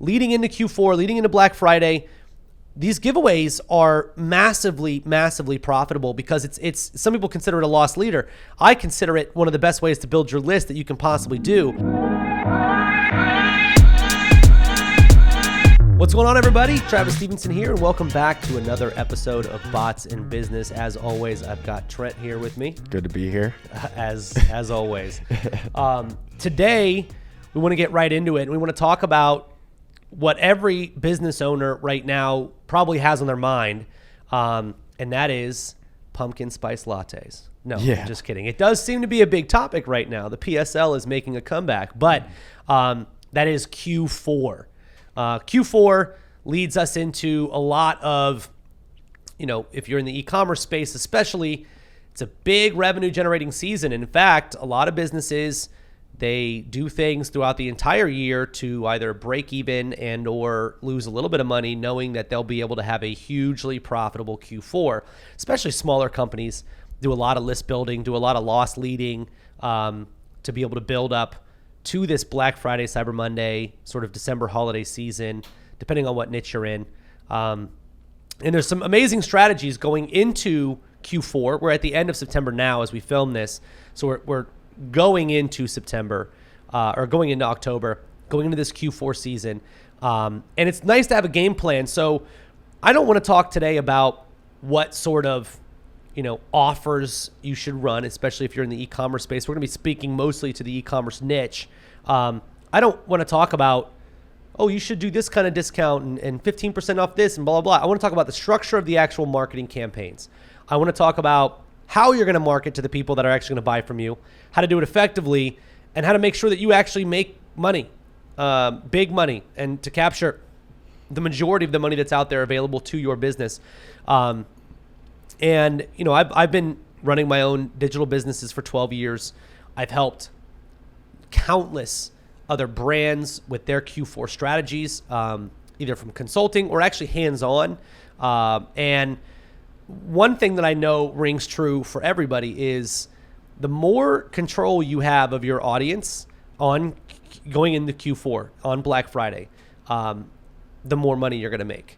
leading into Q4, leading into Black Friday, these giveaways are massively, massively profitable because it's some people consider it a loss leader. I consider it one of the best ways to build your list that you can possibly do. What's going on, everybody? Travis Stevenson here, and welcome back to another episode of Bots in Business. As always, I've got Trent here with me. Good to be here. As always. Today, we want to get right into it, and we want to talk about what every business owner right now probably has on their mind, and that is pumpkin spice lattes. No, I'm just kidding. It does seem to be a big topic right now. The PSL is making a comeback, but that is Q4. Q4 leads us into a lot of, if you're in the e-commerce space especially, it's a big revenue generating season. In fact, a lot of businesses, they do things throughout the entire year to either break even and or lose a little bit of money, knowing that they'll be able to have a hugely profitable Q4. Especially smaller companies do a lot of list building, do a lot of loss leading to be able to build up to this Black Friday, Cyber Monday, sort of December holiday season, depending on what niche you're in. And there's some amazing strategies going into Q4. We're at the end of September now as we film this. So we're going into September or going into October, going into this Q4 season. And it's nice to have a game plan. So I don't want to talk today about what sort of offers you should run, especially if you're in the e-commerce space. We're going to be speaking mostly to the e-commerce niche. I don't want to talk about, you should do this kind of discount and 15% off this and blah, blah, blah. I want to talk about the structure of the actual marketing campaigns. I want to talk about how you're going to market to the people that are actually going to buy from you, how to do it effectively, and how to make sure that you actually make money, big money, and to capture the majority of the money that's out there available to your business. And I've been running my own digital businesses for 12 years. I've helped countless other brands with their Q4 strategies, either from consulting or actually hands-on. And one thing that I know rings true for everybody is the more control you have of your audience on going into Q4 on Black Friday, the more money you're going to make.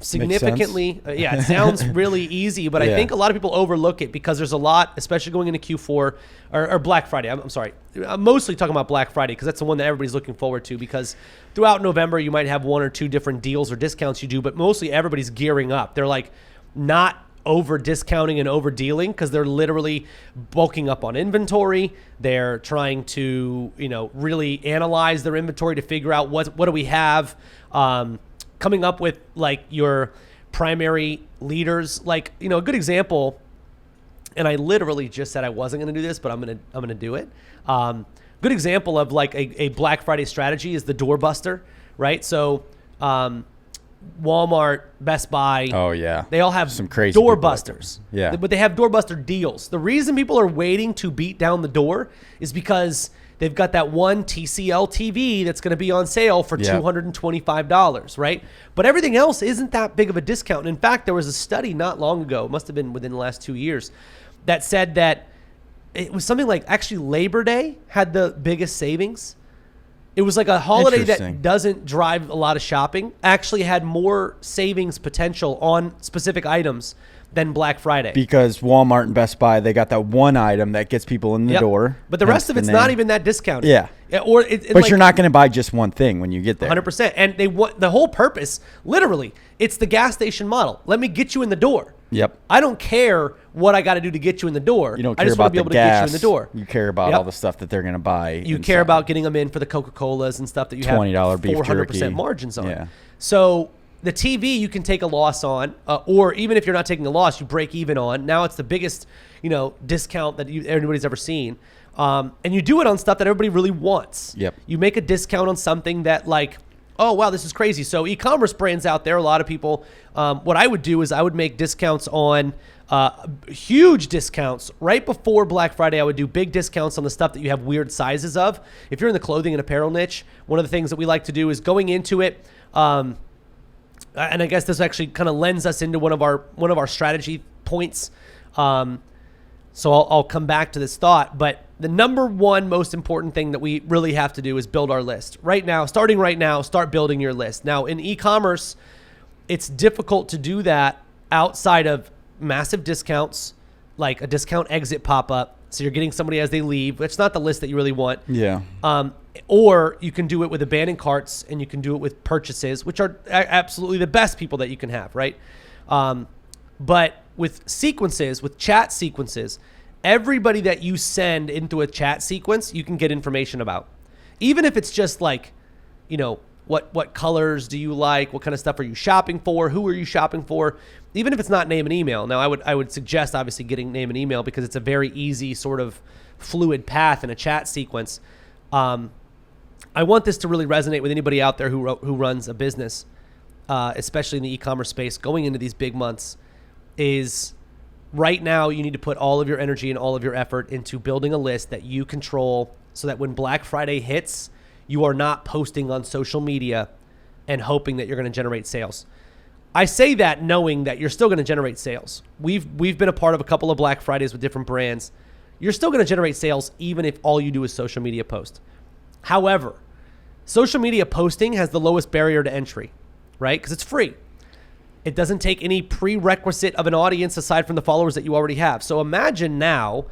Significantly, it sounds really easy, but I think a lot of people overlook it because there's a lot, especially going into Q4 or Black Friday. I'm sorry. I'm mostly talking about Black Friday because that's the one that everybody's looking forward to, because throughout November, you might have one or two different deals or discounts you do, but mostly everybody's gearing up. They're like not over discounting and over dealing because they're literally bulking up on inventory. They're trying to, really analyze their inventory to figure out what do we have, coming up with like your primary leaders. Like, a good example, and I literally just said I wasn't going to do this, but I'm going to do it. Good example of like a Black Friday strategy is the doorbuster, right? So, Walmart, Best Buy. Oh yeah. They all have some crazy doorbusters. Yeah. But they have doorbuster deals. The reason people are waiting to beat down the door is because they've got that one TCL TV that's going to be on sale for $225, right? But everything else isn't that big of a discount. And in fact, there was a study not long ago, it must have been within the last 2 years, that said that it was something like actually Labor Day had the biggest savings. It was like a holiday that doesn't drive a lot of shopping, actually had more savings potential on specific items than Black Friday. Because Walmart and Best Buy, they got that one item that gets people in the door. But the rest of it's not even that discounted. Yeah. But you're not going to buy just one thing when you get there. 100%. And the whole purpose, literally, it's the gas station model. Let me get you in the door. Yep. I don't care what I got to do to get you in the door. You don't care about the gas. Get you in the door. You care about all the stuff that they're going to buy. You care about getting them in for the Coca-Colas and stuff that you have $20 beef 400% margins on. Yeah. So the TV you can take a loss on, or even if you're not taking a loss, you break even on. Now it's the biggest, discount that anybody's ever seen. And you do it on stuff that everybody really wants. Yep. You make a discount on something that like, oh, wow, this is crazy. So e-commerce brands out there, a lot of people, what I would do is I would make discounts on huge discounts right before Black Friday. I would do big discounts on the stuff that you have weird sizes of. If you're in the clothing and apparel niche, one of the things that we like to do is going into it, and I guess this actually kind of lends us into one of our strategy points. So I'll come back to this thought, but the number one most important thing that we really have to do is build our list. Right now, starting right now, start building your list. Now, in e-commerce, it's difficult to do that outside of massive discounts, like a discount exit pop-up. So you're getting somebody as they leave. It's not the list that you really want. Yeah. Or you can do it with abandoned carts, and you can do it with purchases, which are absolutely the best people that you can have, right? But with sequences, with chat sequences, everybody that you send into a chat sequence, you can get information about. Even if it's just like, you know, what colors do you like? What kind of stuff are you shopping for? Who are you shopping for? Even if it's not name and email. Now, I would suggest obviously getting name and email because it's a very easy sort of fluid path in a chat sequence. I want this to really resonate with anybody out there who runs a business, especially in the e-commerce space going into these big months, is right now you need to put all of your energy and all of your effort into building a list that you control so that when Black Friday hits, you are not posting on social media and hoping that you're going to generate sales. I say that knowing that you're still going to generate sales. We've been a part of a couple of Black Fridays with different brands. You're still going to generate sales even if all you do is social media post. However, social media posting has the lowest barrier to entry, right? Because it's free. It doesn't take any prerequisite of an audience aside from the followers that you already have. So imagine now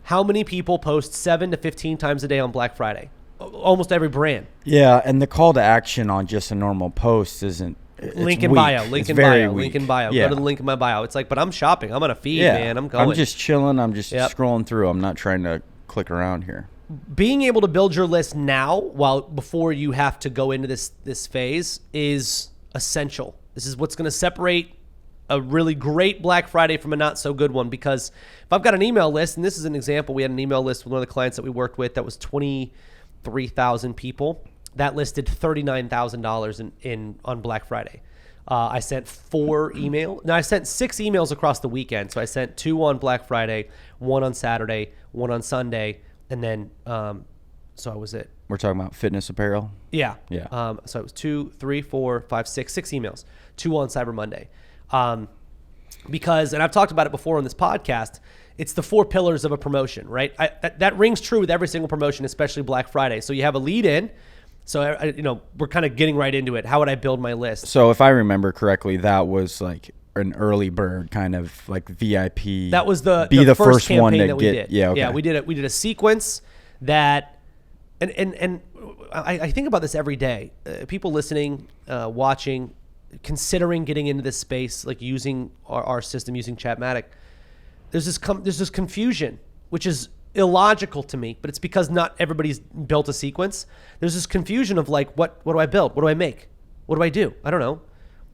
how many people post 7 to 15 times a day on Black Friday. Almost every brand. Yeah, and the call to action on just a normal post isn't. Link in bio, link in bio, link in bio. Yeah. Go to the link in my bio. It's like, but I'm shopping. I'm on a feed, man. I'm going. I'm just chilling. I'm just scrolling through. I'm not trying to click around here. Being able to build your list now, before you have to go into this phase, is essential. This is what's going to separate a really great Black Friday from a not so good one. Because if I've got an email list, and this is an example, we had an email list with one of the clients that we worked with that was 23,000 people. That listed $39,000 on Black Friday. I sent 4 emails. No, I sent 6 emails across the weekend. So I sent 2 on Black Friday, 1 on Saturday, 1 on Sunday, and then so I was it. We're talking about fitness apparel. Yeah. Yeah. So it was 2, 3, 4, 5, 6 emails. 2 on Cyber Monday. Because, and I've talked about it before on this podcast, it's the 4 pillars of a promotion, right? That rings true with every single promotion, especially Black Friday. So you have a lead in. So, we're kind of getting right into it. How would I build my list? So if I remember correctly, that was like an early bird kind of like VIP. That was the first campaign one to that we did. Yeah, okay. Yeah, we did a sequence that, and I think about this every day. People listening, watching, considering getting into this space, like using our system, using Chatmatic. There's this confusion, which is illogical to me, but it's because not everybody's built a sequence. There's this confusion of like, what do I build? What do I make? What do I do? I don't know.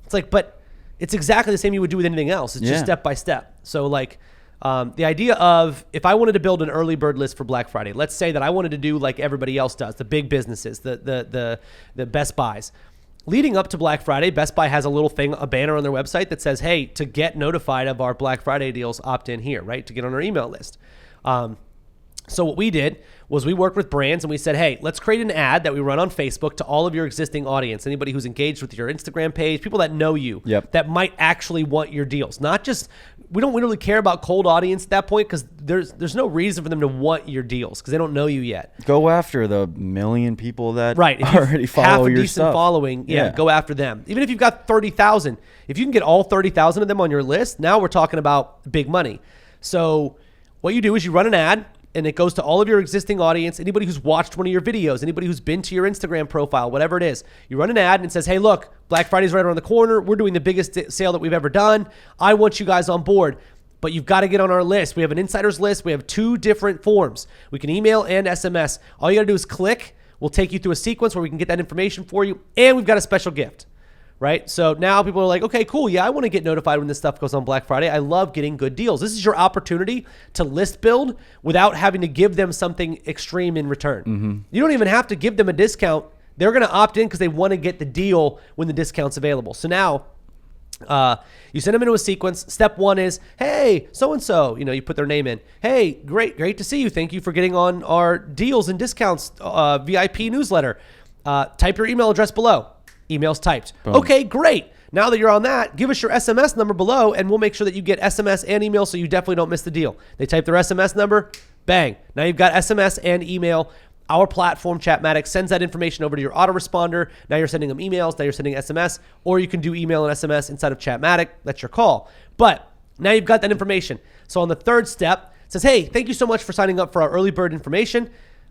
It's like, but it's exactly the same you would do with anything else. It's just step by step. So like the idea of if I wanted to build an early bird list for Black Friday, let's say that I wanted to do like everybody else does, the big businesses, the Best Buys. Leading up to Black Friday, Best Buy has a little thing, a banner on their website that says, hey, to get notified of our Black Friday deals, opt in here, right? To get on our email list. So what we did was we worked with brands and we said, hey, let's create an ad that we run on Facebook to all of your existing audience, anybody who's engaged with your Instagram page, people that know you, that might actually want your deals. Not just, we don't really care about cold audience at that point because there's no reason for them to want your deals because they don't know you yet. Go after the 1 million people that follow already follow your stuff. Half a decent following, go after them. Even if you've got 30,000, if you can get all 30,000 of them on your list, now we're talking about big money. So what you do is you run an ad, and it goes to all of your existing audience, anybody who's watched one of your videos, anybody who's been to your Instagram profile, whatever it is. You run an ad and it says, hey, look, Black Friday's right around the corner. We're doing the biggest sale that we've ever done. I want you guys on board, but you've got to get on our list. We have an insider's list. We have 2 different forms. We can email and SMS. All you got to do is click. We'll take you through a sequence where we can get that information for you, and we've got a special gift. Right? So now people are like, okay, cool. Yeah, I want to get notified when this stuff goes on Black Friday. I love getting good deals. This is your opportunity to list build without having to give them something extreme in return. Mm-hmm. You don't even have to give them a discount. They're going to opt in because they want to get the deal when the discount's available. So now you send them into a sequence. Step 1 is, hey, so-and-so, you put their name in. Hey, great to see you. Thank you for getting on our deals and discounts VIP newsletter. Type your email address below. Email's typed. Boom. Okay, great. Now that you're on that, give us your SMS number below and we'll make sure that you get SMS and email so you definitely don't miss the deal. They type their SMS number, Bang. Now you've got SMS and email. Our platform, Chatmatic, sends that information over to your autoresponder. Now you're sending them emails. Now you're sending SMS. Or you can do email and SMS inside of Chatmatic. That's your call. But now you've got that information. So on the third step, it says, hey, thank you so much for signing up for our early bird information.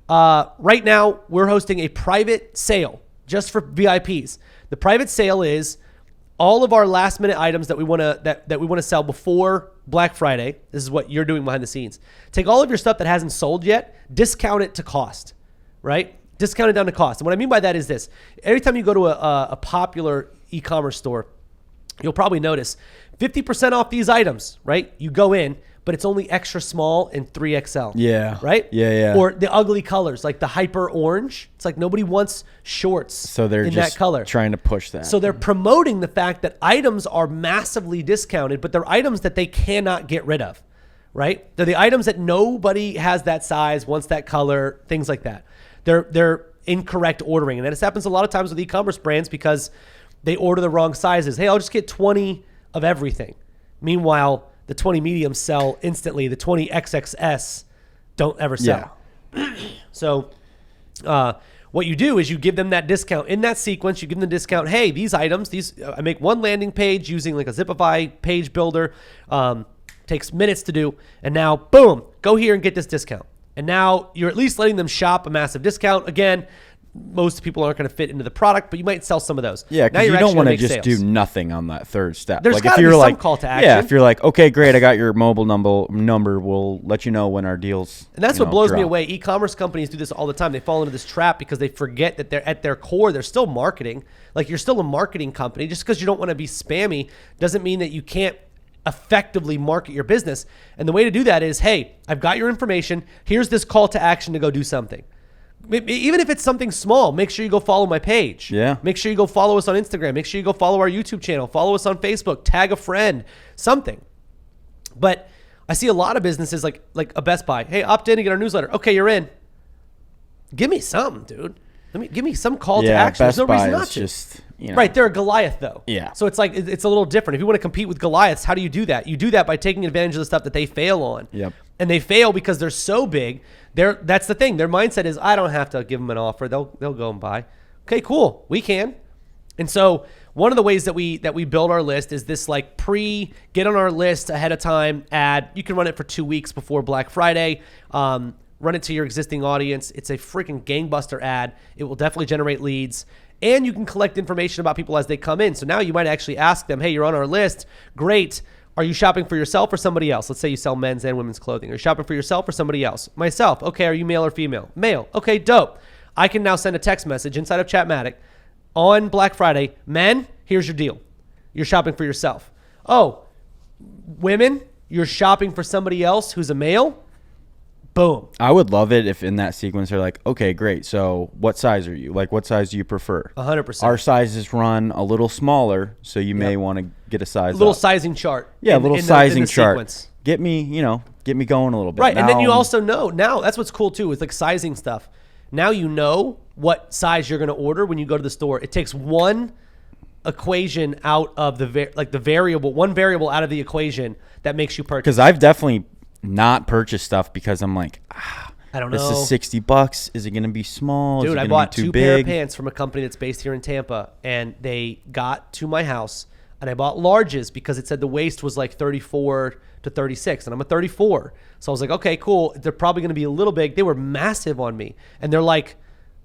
Right now, we're hosting a private sale just for VIPs. The private sale is all of our last minute items that we want to sell before Black Friday. This is what you're doing behind the scenes. Take all of your stuff that hasn't sold yet, discount it to cost. Right? Discount it down to cost. And what I mean by that is this. Every time you go to a popular e-commerce store, you'll probably notice 50% off these items, right? You go in, but it's only extra small and 3XL. Yeah. Right? Yeah. Or the ugly colors, like the hyper orange. It's like nobody wants shorts So they're in just that color. trying to push that. So they're promoting the fact that items are massively discounted, but they're items that they cannot get rid of, right? They're the items that nobody has that size, wants that color, things like that. They're incorrect ordering. And this happens a lot of times with e-commerce brands because they order the wrong sizes. Hey, I'll just get 20 of everything. Meanwhile, the 20 mediums sell instantly. The 20 XXS don't ever sell. Yeah. So what you do is you give them that discount. In that sequence, you give them the discount. Hey, these items, I make one landing page using like a Zipify page builder. Takes minutes to do. And now, boom, go here and get this discount. And now you're at least letting them shop a massive discount. Again, most people aren't going to fit into the product, but you might sell some of those. Yeah, because you don't want to just do nothing on that third step. There's got to be some call to action. Yeah, if you're like, okay, great, I got your mobile number, we'll let you know when our deals. And that's what blows me away. E-commerce companies do this all the time. They fall into this trap because they forget that they're at their core, they're still marketing. Like you're still a marketing company. Just because you don't want to be spammy doesn't mean that you can't effectively market your business. And the way to do that is, hey, I've got your information. Here's this call to action to go do something. Even if it's something small, make sure you go follow my page. Yeah. Make sure you go follow us on Instagram. Make sure you go follow our YouTube channel. Follow us on Facebook. Tag a friend. Something. But I see a lot of businesses like a Best Buy. Hey, opt in to get our newsletter. Okay, you're in. Give me something, dude. Give me some call to action. Best There's no reason Buy not to. Just, Right, they're a Goliath though. Yeah. So it's like it's a little different. If you want to compete with Goliaths, how do you do that? You do that by taking advantage of the stuff that they fail on. Yep. And they fail because they're so big. That's the thing. Their mindset is, I don't have to give them an offer. They'll go and buy. Okay, cool. We can. And so one of the ways that we build our list is this like get on our list ahead of time ad. You can run it for 2 weeks before Black Friday. Run it to your existing audience. It's a freaking gangbuster ad. It will definitely generate leads. And you can collect information about people as they come in. So now you might actually ask them, hey, you're on our list. Great. Are you shopping for yourself or somebody else? Let's say you sell men's and women's clothing. Are you shopping for yourself or somebody else? Myself. Okay, are you male or female? Male. Okay, dope. I can now send a text message inside of Chatmatic on Black Friday. Men, here's your deal. You're shopping for yourself. Oh, women, you're shopping for somebody else who's a male? Boom. I would love it if in that sequence they're like, okay, great. So what size are you? Like, what size do you prefer? 100%. Our sizes run a little smaller, so you may want to get a size little up. Sizing chart. Yeah, a little sizing chart. Sequence. Get me going a little bit. Right, now, and then you also know, now that's what's cool too, with like sizing stuff. Now you know what size you're going to order when you go to the store. It takes one equation out of one variable out of the equation that makes you purchase. Because I've definitely not purchased stuff because I'm like, I don't know. This is $60. Is it going to be small? Dude, is it I gonna bought be too 2 big? pair of pants from a company that's based here in Tampa, and they got to my house, and I bought larges because it said the waist was like 34 to 36, and I'm a 34. So I was like, okay, cool. They're probably going to be a little big. They were massive on me, and they're like,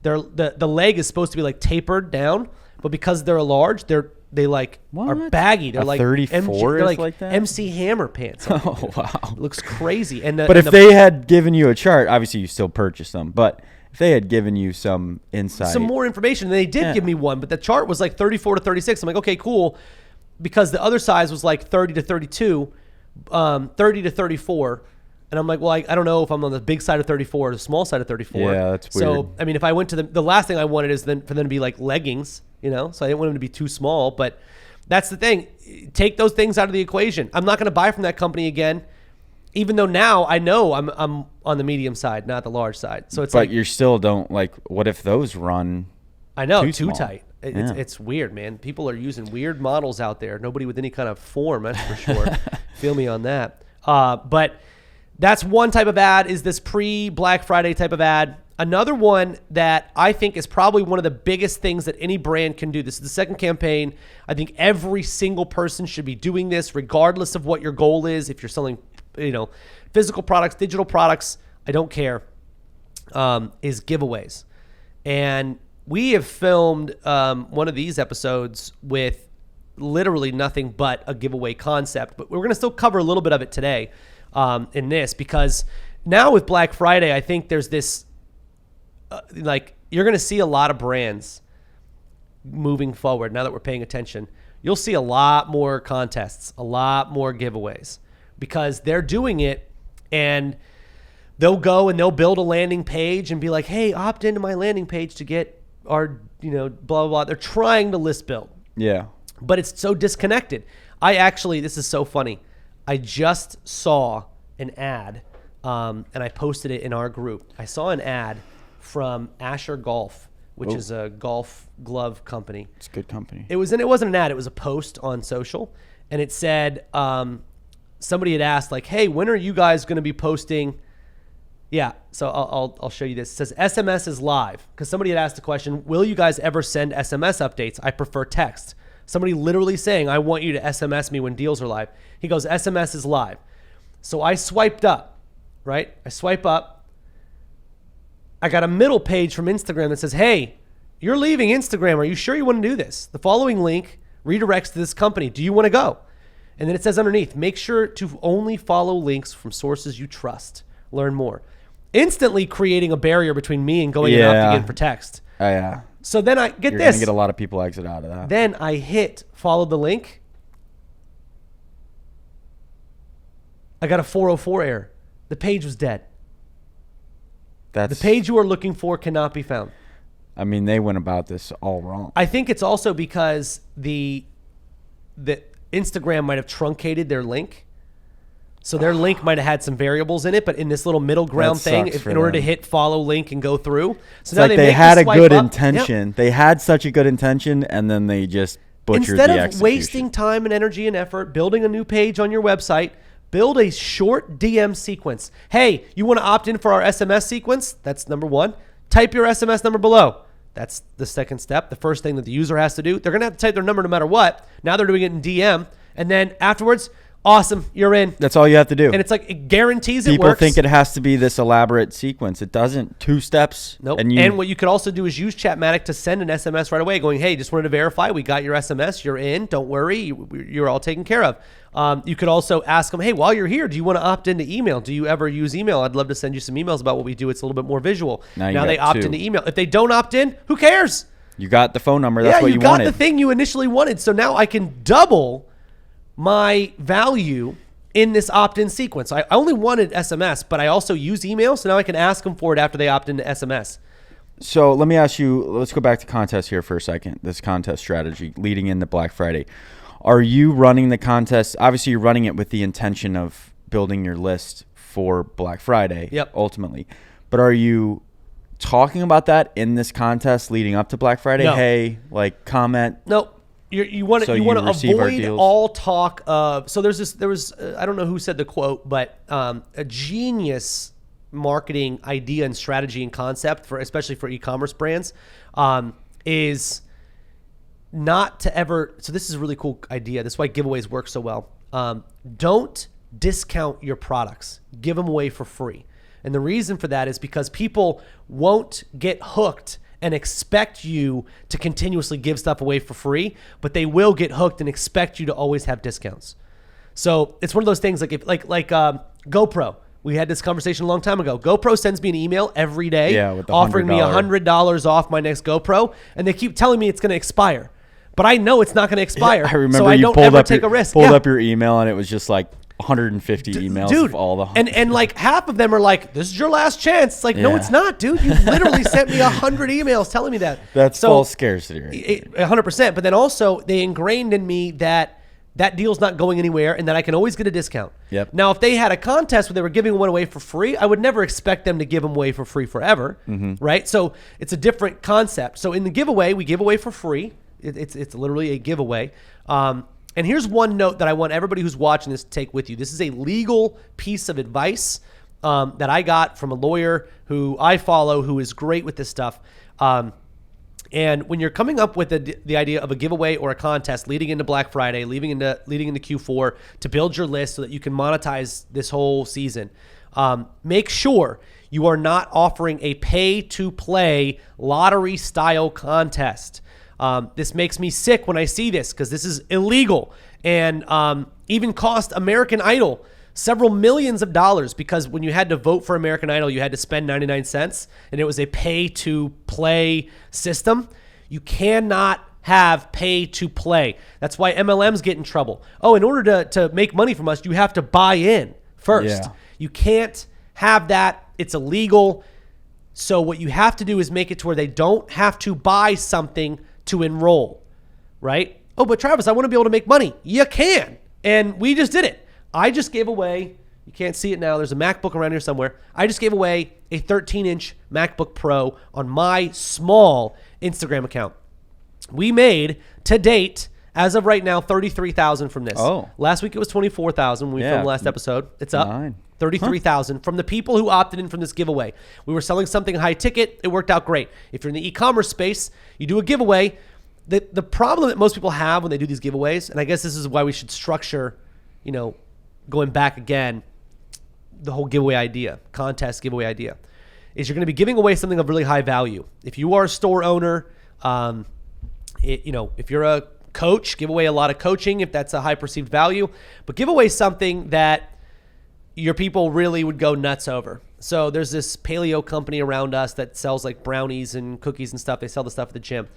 the leg is supposed to be like tapered down, but because they're a large, they like are baggy. They're like 34 they're is like that? MC Hammer pants. Oh, wow. It looks crazy. But if they had given you a chart, obviously you still purchase them, but if they had given you some insight. Some more information, and they did give me one, but the chart was like 34 to 36. I'm like, okay, cool. Because the other size was like 30 to 32, 30 to 34. And I'm like, well, I don't know if I'm on the big side of 34 or the small side of 34. Yeah, that's weird. So, I mean, if I went to the last thing I wanted is for them to be like leggings, so I didn't want them to be too small. But that's the thing. Take those things out of the equation. I'm not going to buy from that company again, even though now I know I'm on the medium side, not the large side. So it's but you still don't like, what if those run I know, too small? tight. It's weird, man. People are using weird models out there. Nobody with any kind of form, that's for sure. Feel me on that. But That's one type of ad, is this pre-Black Friday type of ad. Another one that I think is probably one of the biggest things that any brand can do. This is the second campaign. I think every single person should be doing this, regardless of what your goal is. If you're selling, physical products, digital products, I don't care, is giveaways. And we have filmed one of these episodes with literally nothing but a giveaway concept. But we're going to still cover a little bit of it today in this, because now with Black Friday, I think there's this, you're going to see a lot of brands moving forward. Now that we're paying attention, you'll see a lot more contests, a lot more giveaways, because they're doing it, and they'll go and they'll build a landing page and be like, hey, opt into my landing page to get our, blah, blah, blah. They're trying to list build. Yeah. But it's so disconnected. This is so funny. I just saw an ad, and I posted it in our group. I saw an ad from Asher Golf, which is a golf glove company. It's a good company. It wasn't an ad. It was a post on social, and it said, somebody had asked, like, hey, when are you guys going to be posting? Yeah, so I'll show you this. It says SMS is live, because somebody had asked the question, will you guys ever send SMS updates? I prefer text. Somebody literally saying, I want you to SMS me when deals are live. He goes, SMS is live. So I swiped up, right? I swipe up. I got a middle page from Instagram that says, hey, you're leaving Instagram. Are you sure you want to do this? The following link redirects to this company. Do you want to go? And then it says underneath, make sure to only follow links from sources you trust. Learn more. Instantly creating a barrier between me and going and opting in for text. Oh, yeah. So then I You're going to get a lot of people exit out of that. Then I hit follow the link. I got a 404 error. The page was dead. The page you are looking for cannot be found. I mean, they went about this all wrong. I think it's also because the Instagram might have truncated their link. So their link might have had some variables in it, but in this little middle ground thing, in order to hit follow link and go through. So now they had a good intention. Yep. They had such a good intention, and then they just butchered the execution. Instead of wasting time and energy and effort building a new page on your website, build a short DM sequence. Hey, you want to opt in for our SMS sequence? That's number one. Type your SMS number below. That's the second step. The first thing that the user has to do. They're going to have to type their number no matter what. Now they're doing it in DM. And then afterwards, awesome, you're in. That's all you have to do. And it's like, it guarantees it works. People think it has to be this elaborate sequence. It doesn't. 2 steps. Nope. And what you could also do is use Chatmatic to send an SMS right away going, hey, just wanted to verify. We got your SMS. You're in. Don't worry. You're all taken care of. You could also ask them, hey, while you're here, do you want to opt into email? Do you ever use email? I'd love to send you some emails about what we do. It's a little bit more visual. Now they opt into email. If they don't opt in, who cares? You got the phone number. That's what you wanted. You got the thing you initially wanted. So now I can double my value in this opt-in sequence. I only wanted SMS, but I also use email. So now I can ask them for it after they opt into SMS. So let me ask you, let's go back to contest here for a second. This contest strategy leading into Black Friday. Are you running the contest? Obviously, you're running it with the intention of building your list for Black Friday, ultimately. But are you talking about that in this contest leading up to Black Friday? No. Hey, comment. Nope. You want to avoid all talk of. So there was I don't know who said the quote, but a genius marketing idea and strategy and concept especially for e-commerce brands is not to ever. So this is a really cool idea. This is why giveaways work so well. Don't discount your products. Give them away for free. And the reason for that is because people won't get hooked and expect you to continuously give stuff away for free, but they will get hooked and expect you to always have discounts. So it's one of those things like GoPro. We had this conversation a long time ago. GoPro sends me an email every day offering me $100 off my next GoPro, and they keep telling me it's going to expire. But I know it's not going to expire. I remember so I don't ever take a risk. Pulled up your email, and it was just like 150 emails of all the and like half of them are like, this is your last chance. It's like, no, it's not, dude. You literally sent me 100 emails telling me that. That's false scarcity, right? 100%. But then also they ingrained in me that deal's not going anywhere and that I can always get a discount. Yep. Now, if they had a contest where they were giving one away for free, I would never expect them to give them away for free forever, right? So it's a different concept. So in the giveaway, we give away for free. It's literally a giveaway. And here's one note that I want everybody who's watching this to take with you. This is a legal piece of advice that I got from a lawyer who I follow, who is great with this stuff. And when you're coming up with the idea of a giveaway or a contest leading into Black Friday, leading into Q4 to build your list so that you can monetize this whole season, make sure you are not offering a pay-to-play lottery-style contest. This makes me sick when I see this because this is illegal and even cost American Idol several millions of dollars, because when you had to vote for American Idol, you had to spend 99 cents and it was a pay-to-play system. You cannot have pay-to-play. That's why MLMs get in trouble. Oh, in order to make money from us, you have to buy in first. Yeah. You can't have that. It's illegal. So what you have to do is make it to where they don't have to buy something to enroll, right? Oh, but Travis, I want to be able to make money. You can. And we just did it. I just gave away, you can't see it now, there's a MacBook around here somewhere. I just gave away a 13-inch MacBook Pro on my small Instagram account. We made, to date, as of right now, $33,000 from this. Oh. Last week it was $24,000 when we filmed the last episode. It's up. 33,000 from the people who opted in from this giveaway. We were selling something high ticket. It worked out great. If you're in the e-commerce space, you do a giveaway. The problem that most people have when they do these giveaways, and I guess this is why we should structure, going back again, the whole giveaway idea, contest giveaway idea, is you're going to be giving away something of really high value. If you are a store owner, if you're a coach, give away a lot of coaching if that's a high perceived value, but give away something that your people really would go nuts over. So there's this paleo company around us that sells like brownies and cookies and stuff. They sell the stuff at the gym.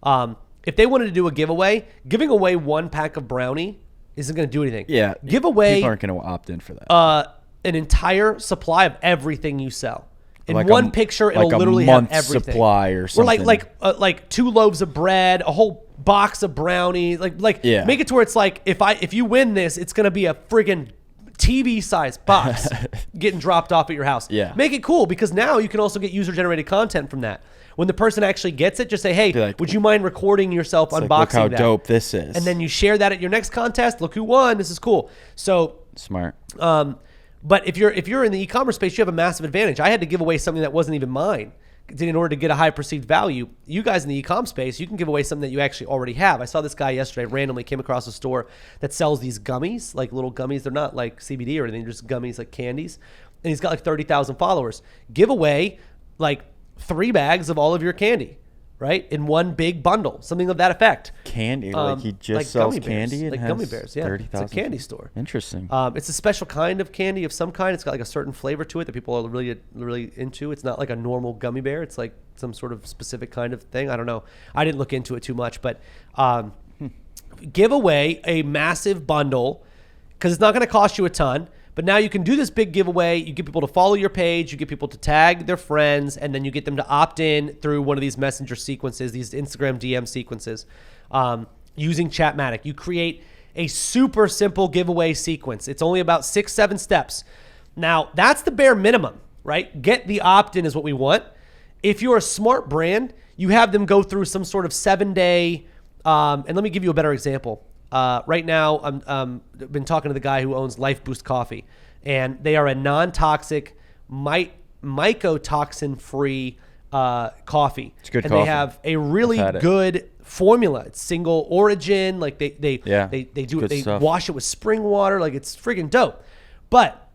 If they wanted to do a giveaway, giving away one pack of brownie isn't going to do anything. Yeah. Give away. People aren't going to opt in for that. An entire supply of everything you sell. In Like one picture, it'll literally have everything. Supply or something. Or like 2 loaves of bread, a whole box of brownies. Make it to where it's like if you win this, it's going to be a friggin' TV size box getting dropped off at your house. Yeah. Make it cool, because now you can also get user generated content from that. When the person actually gets it, just say, hey, like, would you mind recording yourself unboxing look how that? dope this is. And then you share that at your next contest. Look who won. This is cool. So smart. But if you're in the e-commerce space, you have a massive advantage. I had to give away something that wasn't even mine in order to get a high perceived value. You guys in the e-com space, you can give away something that you actually already have. I saw this guy yesterday, randomly came across a store that sells these gummies, like little gummies. They're not like CBD or anything, they're just gummies, like candies. And he's got like 30,000 followers. Give away like 3 bags of all of your candy, right? In one big bundle, something of that effect. Candy, like he just sells candy and like has gummy bears, yeah. 30,000. It's a candy store. Interesting. It's a special kind of candy of some kind. It's got like a certain flavor to it that people are really, really into. It's not like a normal gummy bear. It's like some sort of specific kind of thing. I don't know. I didn't look into it too much, but give away a massive bundle because it's not going to cost you a ton. But now you can do this big giveaway. You get people to follow your page. You get people to tag their friends, and then you get them to opt in through one of these messenger sequences, these Instagram DM sequences, using Chatmatic. You create a super simple giveaway sequence. It's only about 6-7 steps. Now, that's the bare minimum, right? Get the opt-in is what we want. If you're a smart brand, you have them go through some sort of 7-day, and let me give you a better example. Right now, I've been talking to the guy who owns Life Boost Coffee, and they are a non-toxic, mycotoxin-free coffee. It's good and coffee. They have a really good formula. It's single origin. Like they do it. They wash it with spring water. Like it's friggin' dope. But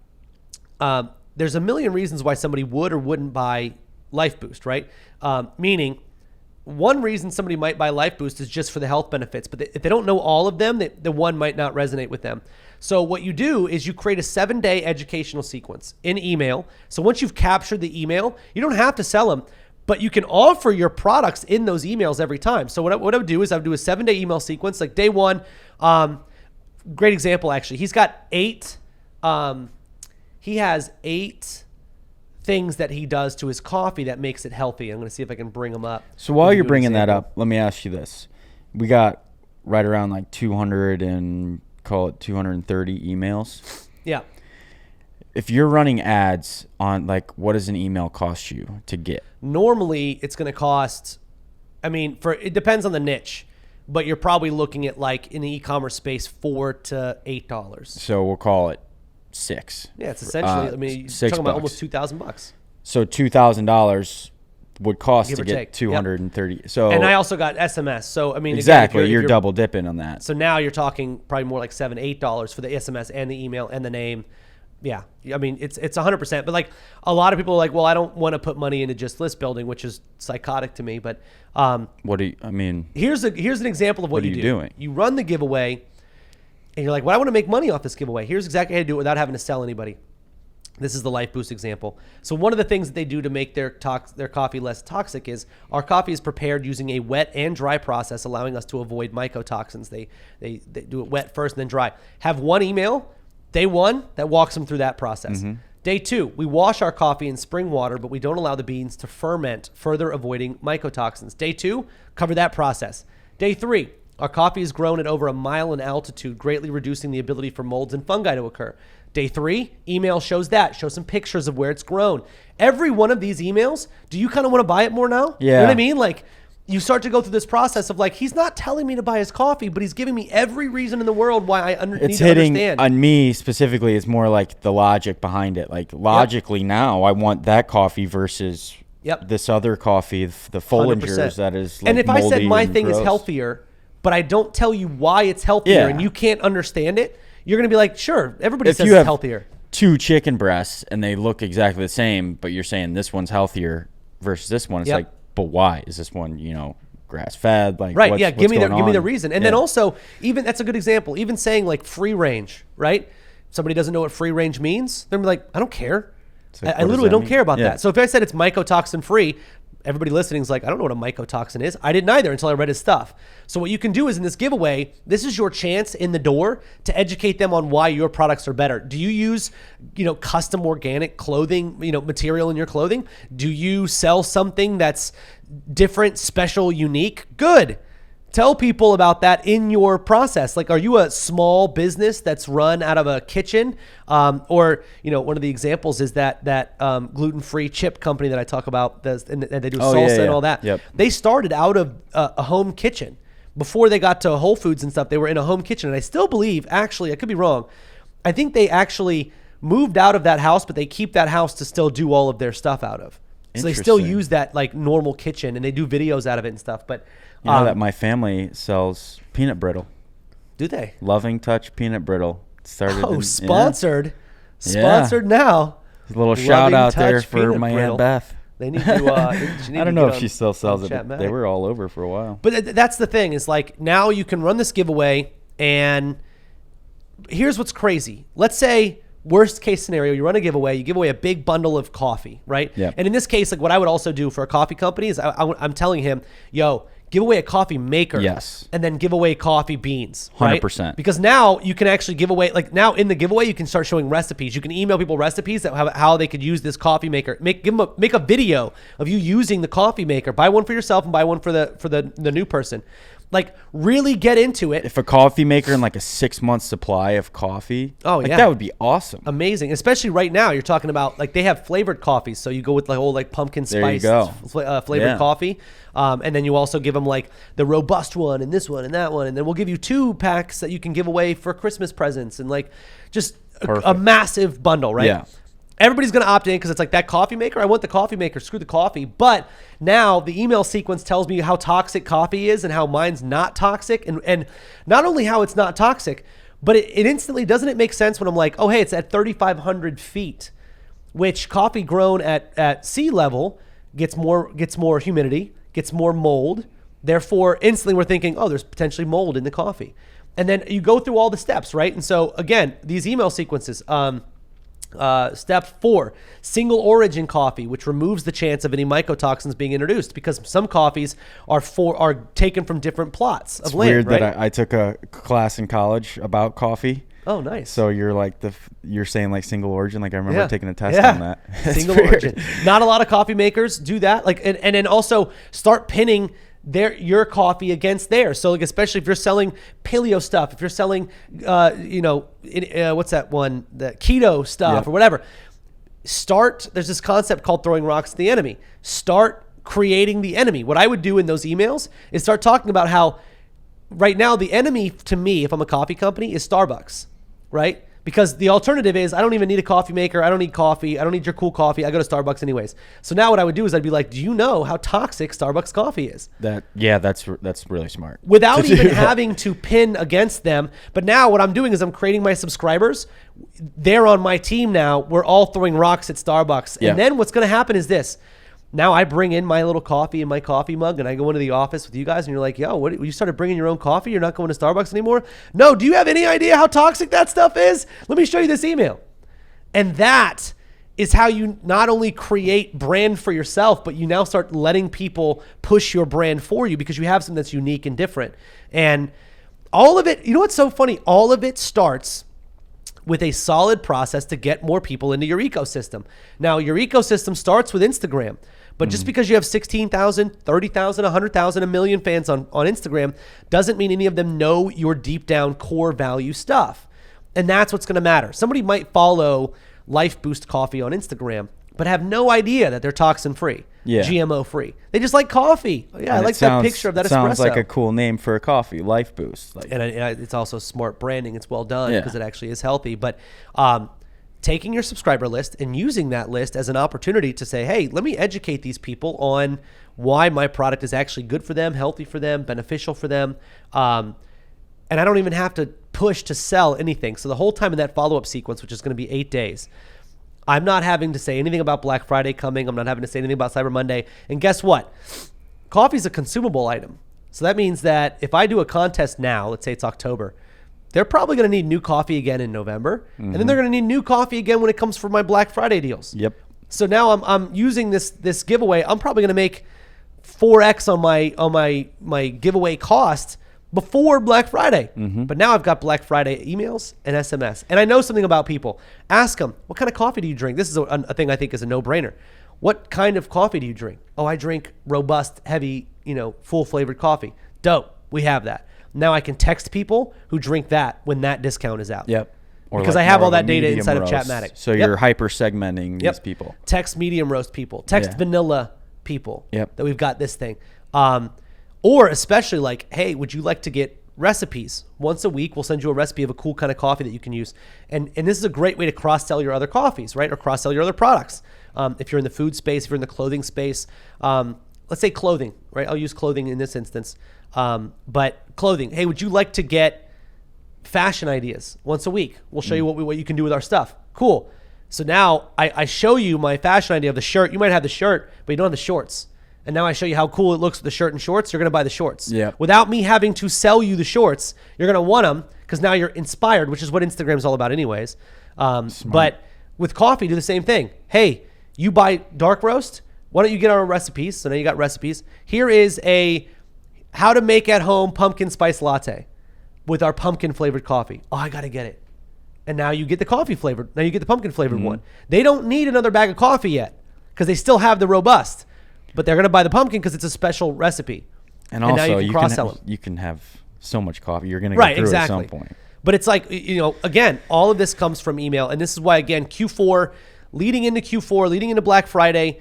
there's a million reasons why somebody would or wouldn't buy Life Boost, right? Meaning, one reason somebody might buy Life Boost is just for the health benefits, but if they don't know all of them, the one might not resonate with them. So what you do is you create a 7-day educational sequence in email. So once you've captured the email, you don't have to sell them, but you can offer your products in those emails every time. So what I would do is I would do a 7-day email sequence, like day one. Great example, actually. He's got 8. He has 8 things that he does to his coffee that makes it healthy. I'm going to see if I can bring them up. So while you're bringing that up, let me ask you this. We got right around like 200 and call it 230 emails. Yeah. If you're running ads on, like, what does an email cost you to get? Normally it's going to cost, it depends on the niche, but you're probably looking at like in the e-commerce space $4 to $8. So we'll call it $6. Yeah, it's essentially. I mean, you're $6 talking about almost $2,000. So $2,000 would cost Give to or get take. 230. Yep. So and I also got SMS. So I mean, exactly, again, you're double dipping on that. So now you're talking probably more like $7, $8 for the SMS and the email and the name. Yeah, I mean it's 100%. But like a lot of people are like, well, I don't want to put money into just list building, which is psychotic to me. But what do you? I mean, here's an example of what you do. Doing? You run the giveaway, and you're like, well, I want to make money off this giveaway. Here's exactly how to do it without having to sell anybody. This is the Life Boost example. So one of the things that they do to make their coffee less toxic is our coffee is prepared using a wet and dry process, allowing us to avoid mycotoxins. They do it wet first and then dry. Have one email, day one, that walks them through that process. Mm-hmm. Day two, we wash our coffee in spring water, but we don't allow the beans to ferment, further avoiding mycotoxins. Day two, cover that process. Day three, our coffee is grown at over a mile in altitude, greatly reducing the ability for molds and fungi to occur. Day three, email shows that. Show some pictures of where it's grown. Every one of these emails, do you kind of want to buy it more now? Yeah. You know what I mean? Like, you start to go through this process of like, he's not telling me to buy his coffee, but he's giving me every reason in the world why I need to understand. It's hitting on me specifically. It's more like the logic behind it. Like logically now, I want that coffee versus this other coffee, the Folgers 100%. That is like and if I said my thing gross. is healthier, but I don't tell you why it's healthier and you can't understand it, you're going to be like, sure, everybody says it's healthier. 2 chicken breasts and they look exactly the same, but you're saying this one's healthier versus this one. It's like, but why is this one, grass fed? Like, right. What's Give me going the on? reason. And then also, even that's a good example. Even saying like free range, right? Somebody doesn't know what free range means. They're like, I don't care. Like, I literally don't care about Yeah. that. So if I said it's mycotoxin free, everybody listening is like, I don't know what a mycotoxin is. I didn't either until I read his stuff. So what you can do is in this giveaway, this is your chance in the door to educate them on why your products are better. Do you use, custom organic clothing, material in your clothing? Do you sell something that's different, special, unique? Good. Tell people about that in your process. Like, are you a small business that's run out of a kitchen? Or, one of the examples is that gluten-free chip company that I talk about, and they do salsa and all that. Yep. They started out of a home kitchen. Before they got to Whole Foods and stuff, they were in a home kitchen. And I still believe, actually, I could be wrong, I think they actually moved out of that house, but they keep that house to still do all of their stuff out of. So they still use that like normal kitchen and they do videos out of it and stuff. But you know that my family sells peanut brittle. Do they? Loving Touch peanut brittle. Started sponsored. Sponsored now. A little shout out there for my brittle. Aunt Beth. They need to. I don't know if she still sells it, but they were all over for a while. But that's the thing. Is like now you can run this giveaway, and here's what's crazy. Let's say worst case scenario, you run a giveaway, you give away a big bundle of coffee, right? Yep. And in this case, like what I would also do for a coffee company is I'm telling him, yo, give away a coffee maker. Yes. And then give away coffee beans. Right? 100%. Because now you can actually give away, like now in the giveaway, you can start showing recipes. You can email people recipes that how they could use this coffee maker. Make a video of you using the coffee maker. Buy one for yourself and buy one for the new person. Like really get into it. If a coffee maker and like a 6-month supply of coffee, that would be awesome. Amazing, especially right now. You're talking about like they have flavored coffees, so you go with like whole like pumpkin spice flavored coffee, and then you also give them like the robust one and this one and that one, and then we'll give you 2 packs that you can give away for Christmas presents and like just a massive bundle, right? Yeah. Everybody's going to opt in because it's like that coffee maker. I want the coffee maker. Screw the coffee. But now the email sequence tells me how toxic coffee is and how mine's not toxic. And not only how it's not toxic, but it instantly, doesn't it make sense when I'm like, oh, hey, it's at 3,500 feet, which coffee grown at sea level gets more humidity, gets more mold. Therefore, instantly we're thinking, oh, there's potentially mold in the coffee. And then you go through all the steps, right? And so, again, these email sequences, step 4, single origin coffee, which removes the chance of any mycotoxins being introduced because some coffees are taken from different plots of land. Weird right? that I took a class in college about coffee. Oh, nice. So you're like you're saying like single origin. Like I remember taking a test on that. Single origin. Not a lot of coffee makers do that. Like and then also start pinning your coffee against theirs. So like especially if you're selling paleo stuff, if you're selling what's that one, the keto stuff or whatever, there's this concept called throwing rocks at the enemy. Start creating the enemy. What I would do in those emails is start talking about how right now the enemy to me, if I'm a coffee company, is Starbucks, right? Because the alternative is I don't even need a coffee maker. I don't need coffee. I don't need your cool coffee. I go to Starbucks anyways. So now what I would do is I'd be like, do you know how toxic Starbucks coffee is? That's really smart. Without even having to pin against them. But now what I'm doing is I'm creating my subscribers. They're on my team now. We're all throwing rocks at Starbucks. Yeah. And then what's going to happen is this. Now I bring in my little coffee in my coffee mug and I go into the office with you guys and you're like, yo, what, you started bringing your own coffee? You're not going to Starbucks anymore? No, do you have any idea how toxic that stuff is? Let me show you this email. And that is how you not only create brand for yourself, but you now start letting people push your brand for you because you have something that's unique and different. And all of it, you know what's so funny? All of it starts with a solid process to get more people into your ecosystem. Now, your ecosystem starts with Instagram. But just because you have 16,000, 30,000, 100,000, a million fans on Instagram doesn't mean any of them know your deep down core value stuff. And that's what's going to matter. Somebody might follow Life Boost Coffee on Instagram, but have no idea that they're toxin free, GMO free. They just like coffee. Yeah, I like that picture of that espresso. Sounds like a cool name for a coffee, Life Boost. And it's also smart branding. It's well done because it actually is healthy. But taking your subscriber list and using that list as an opportunity to say, hey, let me educate these people on why my product is actually good for them, healthy for them, beneficial for them. And I don't even have to push to sell anything. So the whole time in that follow-up sequence, which is going to be 8 days, I'm not having to say anything about Black Friday coming. I'm not having to say anything about Cyber Monday. And guess what? Coffee is a consumable item. So that means that if I do a contest now, let's say it's October, they're probably going to need new coffee again in November. And then they're going to need new coffee again when it comes for my Black Friday deals. Yep. So now I'm using this giveaway. I'm probably going to make 4x on my giveaway cost before Black Friday. But now I've got Black Friday emails and SMS. And I know something about people. Ask them, what kind of coffee do you drink? This is a thing I think is a no-brainer. What kind of coffee do you drink? Oh, I drink robust, heavy, full flavored coffee. Dope. We have that. Now I can text people who drink that when that discount is out. Yep. Or because like I have more all of a that data medium inside roast. of Chatmatic. So you're hyper segmenting these people. Text medium roast people. Text vanilla people. Yep. That we've got this thing. Or especially like, hey, would you like to get recipes? Once a week, we'll send you a recipe of a cool kind of coffee that you can use. And this is a great way to cross-sell your other coffees, right? Or cross-sell your other products. If you're in the food space, if you're in the clothing space, let's say clothing, right? I'll use clothing in this instance. But clothing, hey, would you like to get fashion ideas once a week? We'll show you what you can do with our stuff. Cool. So now I show you my fashion idea of the shirt. You might have the shirt, but you don't have the shorts. And now I show you how cool it looks with the shirt and shorts. You're going to buy the shorts. Yeah. Without me having to sell you the shorts, you're going to want them because now you're inspired, which is what Instagram's all about anyways. But with coffee, do the same thing. Hey, you buy dark roast. Why don't you get our recipes? So now you got recipes. Here is a how to make at home pumpkin spice latte with our pumpkin flavored coffee. Oh, I got to get it. And now you get the coffee flavored. Now you get the pumpkin flavored one. They don't need another bag of coffee yet because they still have the robust, but they're going to buy the pumpkin because it's a special recipe. And also now you can cross-sell them. You can have so much coffee. You're going to get through at some point. But it's like, again, all of this comes from email. And this is why, again, Q4, leading into Black Friday,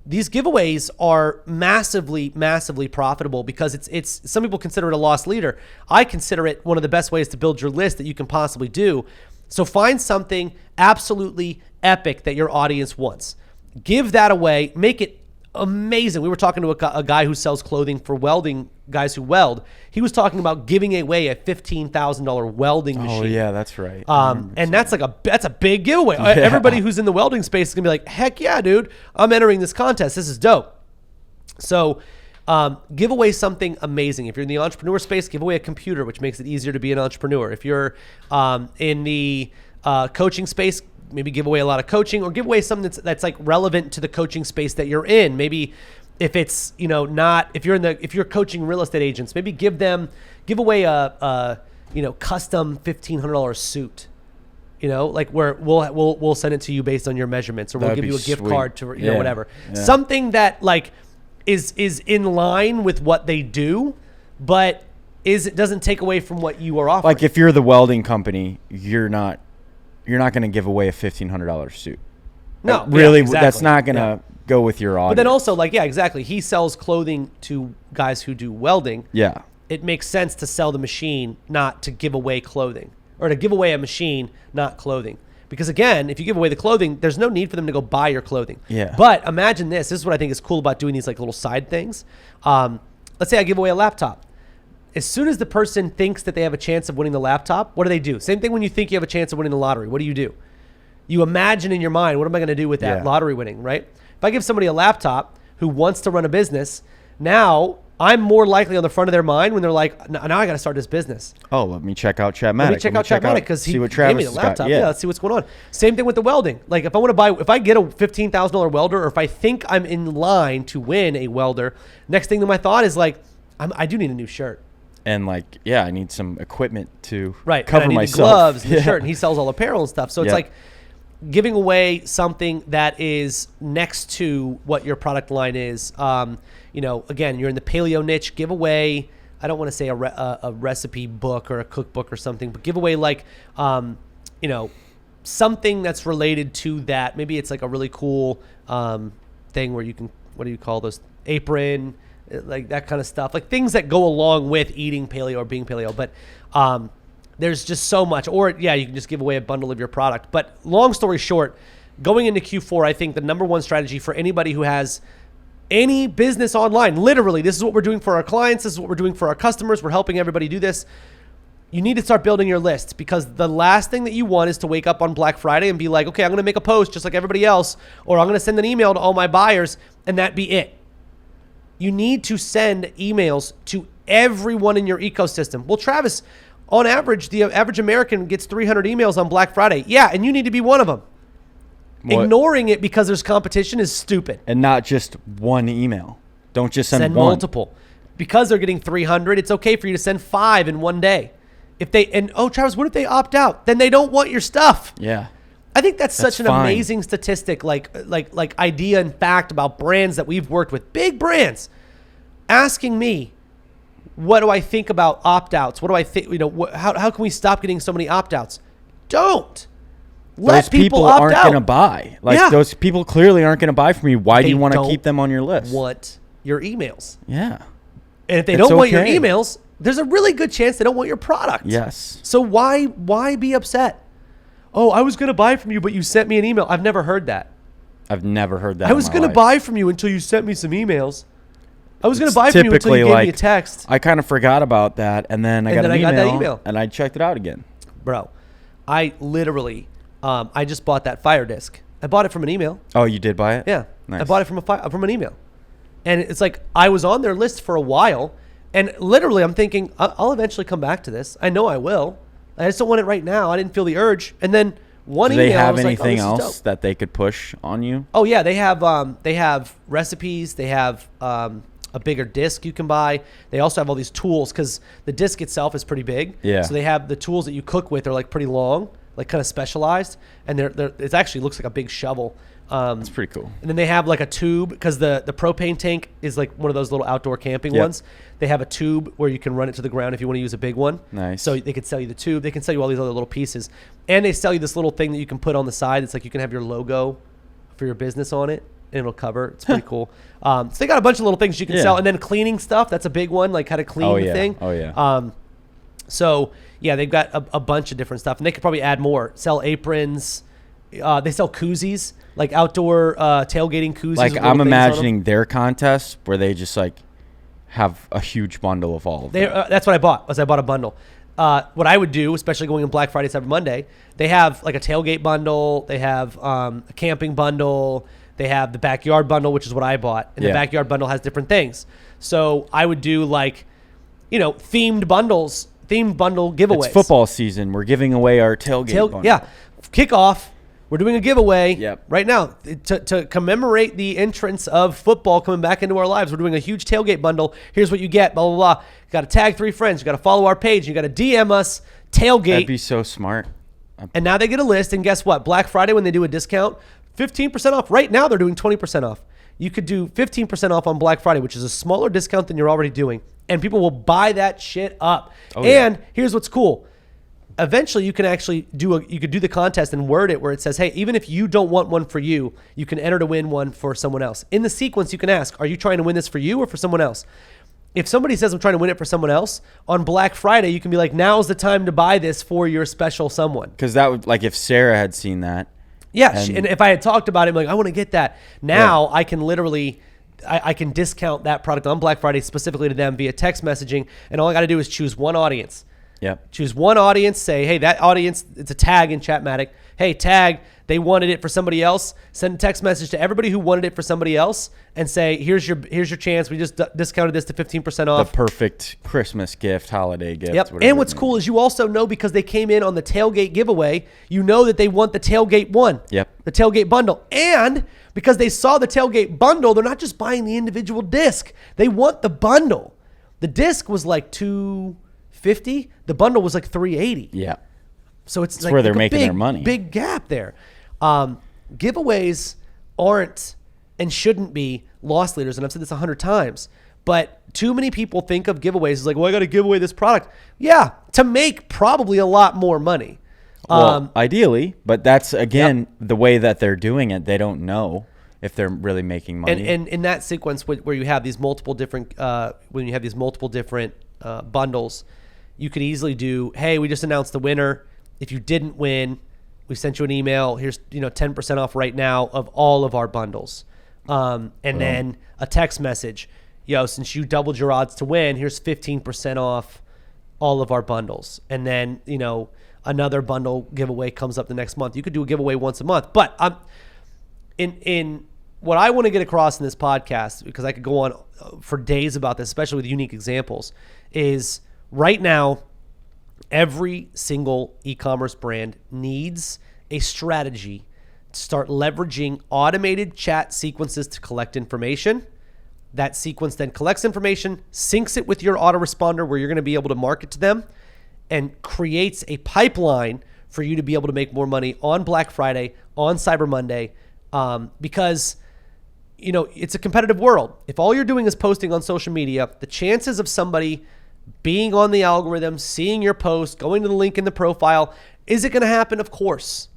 these giveaways are massively, massively profitable because it's some people consider it a lost leader. I consider it one of the best ways to build your list that you can possibly do. So find something absolutely epic that your audience wants. Give that away. Make it amazing. We were talking to a guy who sells clothing for welding guys who weld. He was talking about giving away a $15,000 welding machine. Oh yeah, that's right. And that's a big giveaway. Yeah. Everybody who's in the welding space is gonna be like, heck yeah, dude, I'm entering this contest. This is dope. So give away something amazing. If you're in the entrepreneur space, give away a computer, which makes it easier to be an entrepreneur. If you're in the coaching space, maybe give away a lot of coaching, or give away something that's like relevant to the coaching space that you're in. Maybe if it's, if you're coaching real estate agents, maybe give away a custom $1,500 suit, like where we'll send it to you based on your measurements, or we'll give you a gift card to, whatever. Yeah. Something that like is in line with what they do, but it doesn't take away from what you are offering. Like if you're the welding company, you're not going to give away a $1,500 suit. No, really, exactly. That's not going to go with your audience. But then also, exactly. He sells clothing to guys who do welding. Yeah. it makes sense to sell the machine, not to give away clothing, or to give away a machine, not clothing. Because again, if you give away the clothing, there's no need for them to go buy your clothing. Yeah. But imagine this. This is what I think is cool about doing these like little side things. Let's say I give away a laptop. As soon as the person thinks that they have a chance of winning the laptop, what do? Same thing when you think you have a chance of winning the lottery. What do? You imagine in your mind, what am I going to do with that lottery winning, right? If I give somebody a laptop who wants to run a business, now I'm more likely on the front of their mind when they're like, now I got to start this business. Oh, let me check out Chatmatic. Let me check out Chatmatic because he see what gave Travis me the laptop. got. Yeah, let's see what's going on. Same thing with the welding. Like if I get a $15,000 welder, or if I think I'm in line to win a welder, next thing that my thought is like, I do need a new shirt. And like, I need some equipment to cover and I need myself. The gloves and the shirt, and he sells all apparel and stuff. So it's like giving away something that is next to what your product line is. Again, you're in the paleo niche. Give away. I don't want to say a recipe book or a cookbook or something, but give away like, something that's related to that. Maybe it's like a really cool thing where you can. What do you call those? Apron. Like that kind of stuff, like things that go along with eating paleo or being paleo. But there's just so much. Or you can just give away a bundle of your product. But long story short, going into Q4, I think the number one strategy for anybody who has any business online, literally, this is what we're doing for our clients. This is what we're doing for our customers. We're helping everybody do this. You need to start building your list, because the last thing that you want is to wake up on Black Friday and be like, okay, I'm going to make a post just like everybody else, or I'm going to send an email to all my buyers, and that be it. You need to send emails to everyone in your ecosystem. Well, Travis, on average, the average American gets 300 emails on Black Friday. Yeah, and you need to be one of them. What? Ignoring it because there's competition is stupid. And not just one email. Don't just send one. Multiple. Because they're getting 300, it's okay for you to send 5 in one day. Travis, what if they opt out? Then they don't want your stuff. Yeah. I think that's such an amazing statistic, like idea and fact about brands that we've worked with, big brands, asking me, what do I think about opt-outs? What do I think, how can we stop getting so many opt-outs? Don't. Let people opt out. Those people aren't going to buy. Those people clearly aren't going to buy from you. Why do you want to keep them on your list? Want your emails. Yeah. And if they don't want your emails, there's a really good chance they don't want your product. Yes. So why be upset? Oh, I was going to buy from you, but you sent me an email. I've never heard that. I've never heard that. I was going to buy from you until you sent me some emails. I was going to buy from you until you gave me a text. I kind of forgot about that, and then I got that email, and I checked it out again. Bro, I literally, I just bought that Fire Disc. I bought it from an email. Oh, you did buy it? Yeah. Nice. I bought it from an email. And it's like, I was on their list for a while, and literally I'm thinking, I'll eventually come back to this. I know I will. I just don't want it right now. I didn't feel the urge. And then one email. Do they have anything else that they could push on you? Oh yeah, they have recipes. They have a bigger disc you can buy. They also have all these tools, because the disc itself is pretty big. Yeah. So they have the tools that you cook with are like pretty long, like kind of specialized, and it actually looks like a big shovel. That's pretty cool. And then they have like a tube, because the propane tank is like one of those little outdoor camping ones. They have a tube where you can run it to the ground if you want to use a big one. Nice. So they could sell you the tube. They can sell you all these other little pieces. And they sell you this little thing that you can put on the side. It's like you can have your logo for your business on it, and it'll cover. It's pretty cool. So they got a bunch of little things you can sell. And then cleaning stuff. That's a big one, like how to clean the thing. Oh, yeah. So, yeah, they've got a bunch of different stuff. And they could probably add more. Sell aprons. They sell koozies, like outdoor tailgating koozies. Like I'm imagining their contests where they just like have a huge bundle of all of them. That's what I bought. I bought a bundle. What I would do, especially going on Black Friday, Cyber Monday, they have like a tailgate bundle. They have a camping bundle. They have the backyard bundle, which is what I bought. And the backyard bundle has different things. So I would do like, themed bundle giveaways. It's football season. We're giving away our tailgate bundle. Yeah. Kickoff. We're doing a giveaway right now to commemorate the entrance of football coming back into our lives. We're doing a huge tailgate bundle. Here's what you get, blah, blah, blah. You got to tag 3 friends. You got to follow our page. You got to DM us, tailgate. That'd be so smart. And now they get a list. And guess what? Black Friday, when they do a discount, 15% off. Right now, they're doing 20% off. You could do 15% off on Black Friday, which is a smaller discount than you're already doing. And people will buy that shit up. And here's what's cool. Eventually, you can actually do the contest and word it where it says, hey, even if you don't want one for you, you can enter to win one for someone else. In the sequence, you can ask, are you trying to win this for you or for someone else? if somebody says I'm trying to win it for someone else, on Black Friday, you can be like, now's the time to buy this for your special someone. Because that would, like, if Sarah had seen that. Yeah, and if I had talked about it, I'm like, I want to get that. Now I can literally, I can discount that product on Black Friday specifically to them via text messaging, and all I got to do is choose one audience. Yep. Choose one audience, say, hey, that audience, it's a tag in Chatmatic. Hey, tag, they wanted it for somebody else. Send a text message to everybody who wanted it for somebody else and say, here's your chance. We just discounted this to 15% off. The perfect Christmas gift, holiday gift. Yep. And what's cool is you also know, because they came in on the tailgate giveaway, you know that they want the tailgate one. Yep. The tailgate bundle. And because they saw the tailgate bundle, they're not just buying the individual disc. They want the bundle. The disc was like $250. The bundle was like $380. Yeah. So it's That's like where they're a making their money. Big gap there. Giveaways aren't and shouldn't be loss leaders, and I've said this 100 times. But too many people think of giveaways as like, well, I got to give away this product. Yeah, to make probably a lot more money. Well, ideally, but that's again the way that they're doing it. They don't know if they're really making money. And in that sequence where you have these multiple different bundles, you could easily do, hey, we just announced the winner. If you didn't win, we sent you an email. Here's 10% off right now of all of our bundles. Then a text message. Since you doubled your odds to win, here's 15% off all of our bundles. And then, another bundle giveaway comes up the next month. You could do a giveaway once a month. But in what I want to get across in this podcast, because I could go on for days about this, especially with unique examples, is right now, every single e-commerce brand needs a strategy to start leveraging automated chat sequences to collect information. That sequence then collects information, syncs it with your autoresponder where you're going to be able to market to them, and creates a pipeline for you to be able to make more money on Black Friday, on Cyber Monday, because it's a competitive world. If all you're doing is posting on social media, the chances of somebody being on the algorithm, seeing your post, going to the link in the profile, is it going to happen? Of course.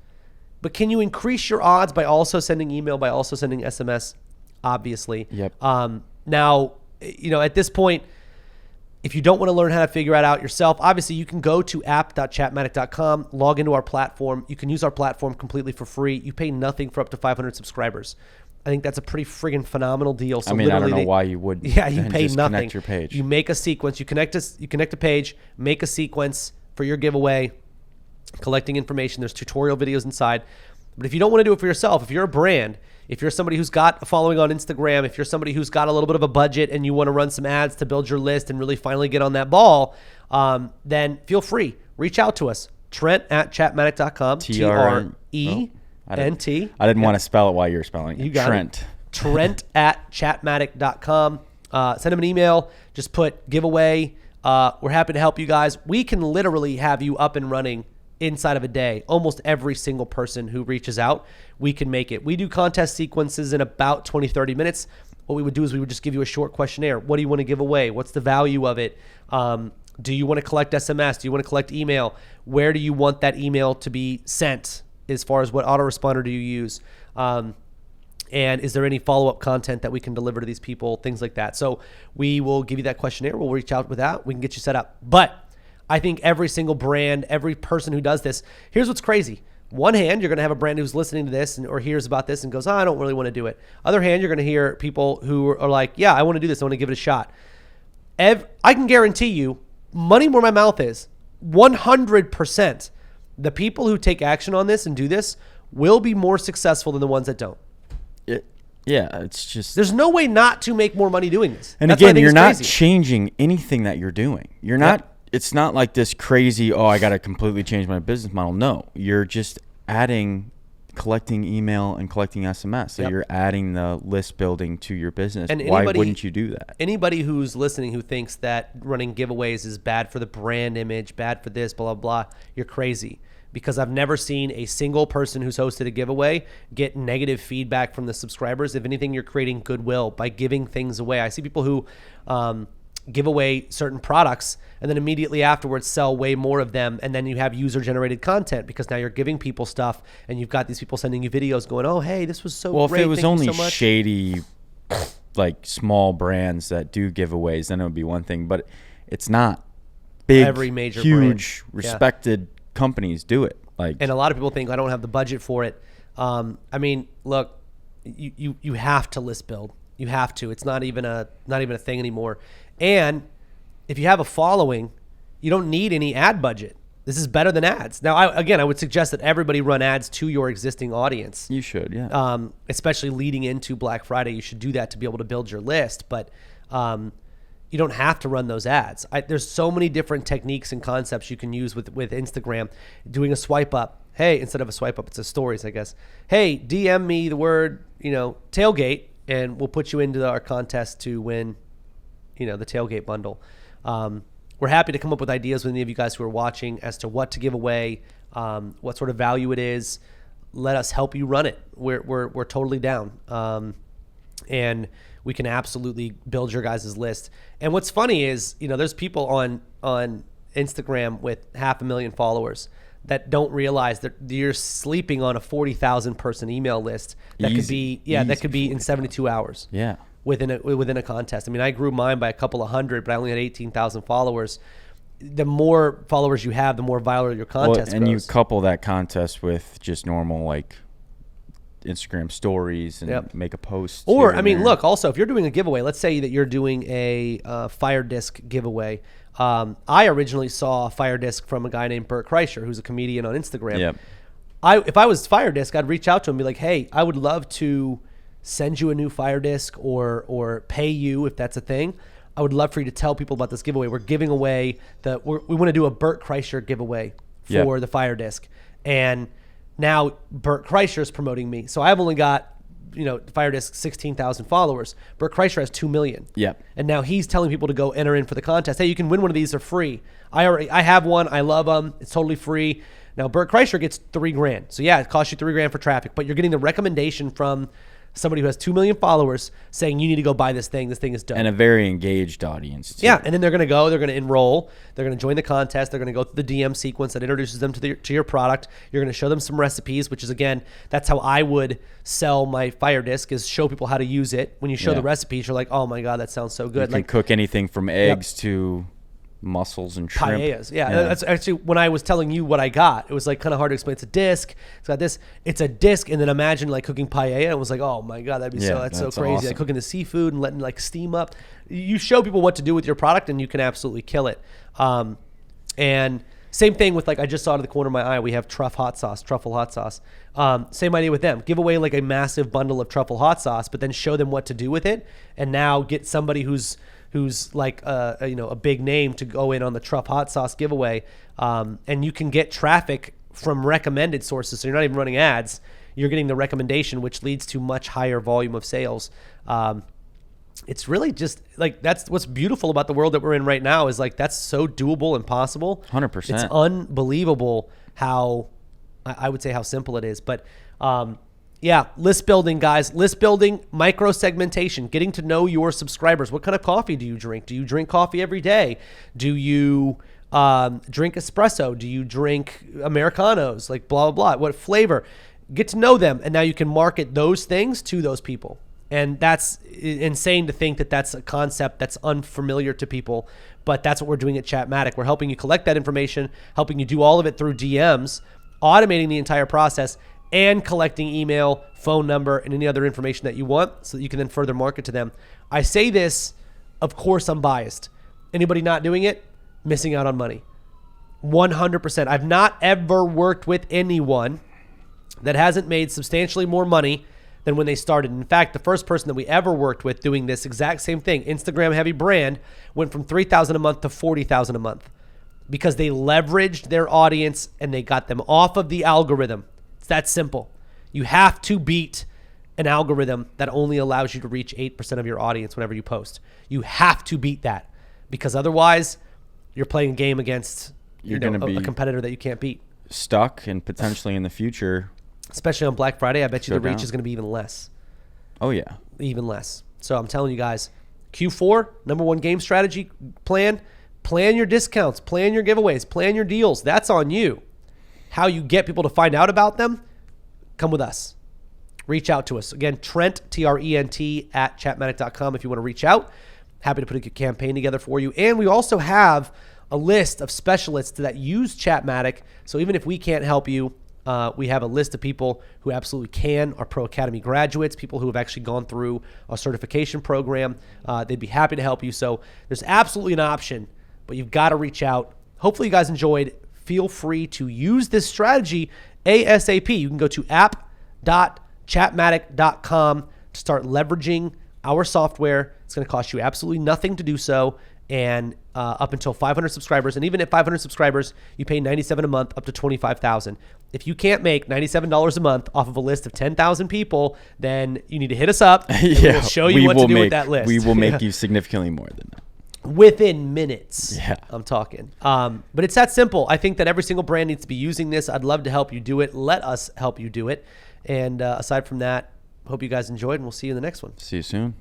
But can you increase your odds by also sending email, by also sending SMS? Obviously. Yep. Now, at this point, if you don't want to learn how to figure it out yourself, obviously you can go to app.chatmatic.com, log into our platform. You can use our platform completely for free. You pay nothing for up to 500 subscribers. I think that's a pretty friggin' phenomenal deal. So I don't know why you would. Yeah, you pay just nothing. Connect your page. You make a sequence. You connect a page. Make a sequence for your giveaway. Collecting information. There's tutorial videos inside. But if you don't want to do it for yourself, if you're a brand, if you're somebody who's got a following on Instagram, if you're somebody who's got a little bit of a budget and you want to run some ads to build your list and really finally get on that ball, then feel free. Reach out to us. Trent@chatmatic.com. TRENT. I didn't want to spell it while you were spelling it. You got Trent. it. Trent@chatmatic.com. Send them an email. Just put giveaway. We're happy to help you guys. We can literally have you up and running inside of a day. Almost every single person who reaches out, we can make it. We do contest sequences in about 20, 30 minutes. What we would do is we would just give you a short questionnaire. What do you want to give away? What's the value of it? Do you want to collect SMS? Do you want to collect email? Where do you want that email to be sent? As far as what autoresponder do you use? And is there any follow-up content that we can deliver to these people? Things like that. So we will give you that questionnaire. We'll reach out with that. We can get you set up. But I think every single brand, every person who does this, here's what's crazy. One hand, you're going to have a brand who's listening to this or hears about this and goes, I don't really want to do it. Other hand, you're going to hear people who are like, yeah, I want to do this. I want to give it a shot. I can guarantee you, money where my mouth is, 100%. The people who take action on this and do this will be more successful than the ones that don't. It's just... There's no way not to make more money doing this. And again, you're not changing anything that you're doing. You're not... It's not like this crazy, I got to completely change my business model. No, you're just collecting email and collecting SMS. So you're adding the list building to your business. And why wouldn't you do that? Anybody who's listening who thinks that running giveaways is bad for the brand image, bad for this, blah, blah, blah, you're crazy. Because I've never seen a single person who's hosted a giveaway get negative feedback from the subscribers. If anything, you're creating goodwill by giving things away. I see people who give away certain products and then immediately afterwards sell way more of them, and then you have user-generated content because now you're giving people stuff and you've got these people sending you videos going, oh, hey, this was so great. Well, if it was only shady like small brands that do giveaways, then it would be one thing. But it's not big, every major huge, brand. respected companies do it. Like, and a lot of people think I don't have the budget for it. I mean, look, you have to list build. You have to. It's not even a thing anymore. And if you have a following, you don't need any ad budget. This is better than ads. Now, I would suggest that everybody run ads to your existing audience. you should, yeah. Especially leading into Black Friday. You should do that to be able to build your list. But you don't have to run those ads. There's so many different techniques and concepts you can use with Instagram. Doing a swipe up. Hey, instead of a swipe up, it's a stories, I guess. Hey, DM me the word, tailgate, and we'll put you into our contest to win, the tailgate bundle. We're happy to come up with ideas with any of you guys who are watching as to what to give away, what sort of value it is. Let us help you run it. We're totally down. And we can absolutely build your guys' list. And what's funny is, there's people on Instagram with 500,000 followers that don't realize that you're sleeping on a 40,000 person email list that could be in 72 hours. Yeah. Within a contest. I mean, I grew mine by a couple of hundred, but I only had 18,000 followers. The more followers you have, the more viral your contest and goes. you couple that contest with just normal like Instagram stories and make a post. Or look, also if you're doing a giveaway, let's say that you're doing a Fire Disc giveaway. I originally saw a Fire Disc from a guy named Bert Kreischer, who's a comedian on Instagram. Yep. If I was Fire Disc, I'd reach out to him and be like, hey, I would love to send you a new Fire Disc or pay you if that's a thing. I would love for you to tell people about this giveaway. We're giving away we want to do a Bert Kreischer giveaway for the Fire Disc. And now Bert Kreischer is promoting me. So I've only got, Fire Disc 16,000 followers. Bert Kreischer has 2 million. Yep. And now he's telling people to go enter in for the contest. Hey, you can win one of these. They're free. I have one. I love them. It's totally free. Now Bert Kreischer gets $3,000. So yeah, it costs you $3,000 for traffic, but you're getting the recommendation from somebody who has 2 million followers saying you need to go buy this thing. This thing is dope. And a very engaged audience too. Yeah, and then they're going to enroll. They're going to join the contest. They're going to go through the DM sequence that introduces them to your product. You're going to show them some recipes, which is, again, that's how I would sell my Fire Disc, is show people how to use it. When you show the recipes, you're like, oh my God, that sounds so good. You can cook anything from eggs to mussels and shrimp. Paellas. Yeah, that's actually when I was telling you what I got. It was like kind of hard to explain. It's a disc. It's got this. It's a disc, and then imagine like cooking paella. It was like, oh my God, that's so crazy. Awesome. Like cooking the seafood and letting like steam up. You show people what to do with your product, and you can absolutely kill it. And same thing with, like, I just saw to the corner of my eye, we have truffle hot sauce. Same idea with them. Give away like a massive bundle of truffle hot sauce, but then show them what to do with it, and now get somebody who's like a big name to go in on the truff hot sauce giveaway, and you can get traffic from recommended sources. So you're not even running ads. You're getting the recommendation, which leads to much higher volume of sales. It's really just like, that's what's beautiful about the world that we're in right now, is like that's so doable and possible. 100%. It's unbelievable how, I would say, how simple it is. But yeah, list building, guys. List building, micro segmentation, getting to know your subscribers. What kind of coffee do you drink? Do you drink coffee every day? Do you drink espresso? Do you drink Americanos? Like blah, blah, blah. What flavor? Get to know them. And now you can market those things to those people. And that's insane to think that that's a concept that's unfamiliar to people. But that's what we're doing at Chatmatic. We're helping you collect that information, helping you do all of it through DMs, automating the entire process, and collecting email, phone number, and any other information that you want so that you can then further market to them. I say this, of course I'm biased. Anybody not doing it, missing out on money. 100%. I've not ever worked with anyone that hasn't made substantially more money than when they started. In fact, the first person that we ever worked with doing this exact same thing, Instagram heavy brand, went from $3,000 a month to $40,000 a month because they leveraged their audience and they got them off of the algorithm. It's that simple. You have to beat an algorithm that only allows you to reach 8% of your audience whenever you post. You have to beat that, because otherwise you're playing a game against a competitor that you can't beat. Stuck, and potentially in the future, especially on Black Friday, I bet you the reach is going to be even less. Oh yeah. Even less. So I'm telling you guys, Q4, number one game strategy plan your discounts, plan your giveaways, plan your deals. That's on you. How you get people to find out about them, come with us. reach out to us. Again, Trent, Trent, at chatmatic.com if you want to reach out. Happy to put a good campaign together for you. And we also have a list of specialists that use Chatmatic. So even if we can't help you, we have a list of people who absolutely can, our Pro Academy graduates, people who have actually gone through a certification program. They'd be happy to help you. So there's absolutely an option, but you've got to reach out. Hopefully you guys enjoyed. Feel free to use this strategy ASAP. You can go to app.chatmatic.com to start leveraging our software. It's going to cost you absolutely nothing to do so, and up until 500 subscribers. And even at 500 subscribers, you pay $97 a month up to $25,000. If you can't make $97 a month off of a list of 10,000 people, then you need to hit us up. And we'll show you what to do with that list. We will make you significantly more than that. Within minutes. Yeah. I'm talking. But it's that simple. I think that every single brand needs to be using this. I'd love to help you do it. Let us help you do it. And aside from that, hope you guys enjoyed, and we'll see you in the next one. See you soon.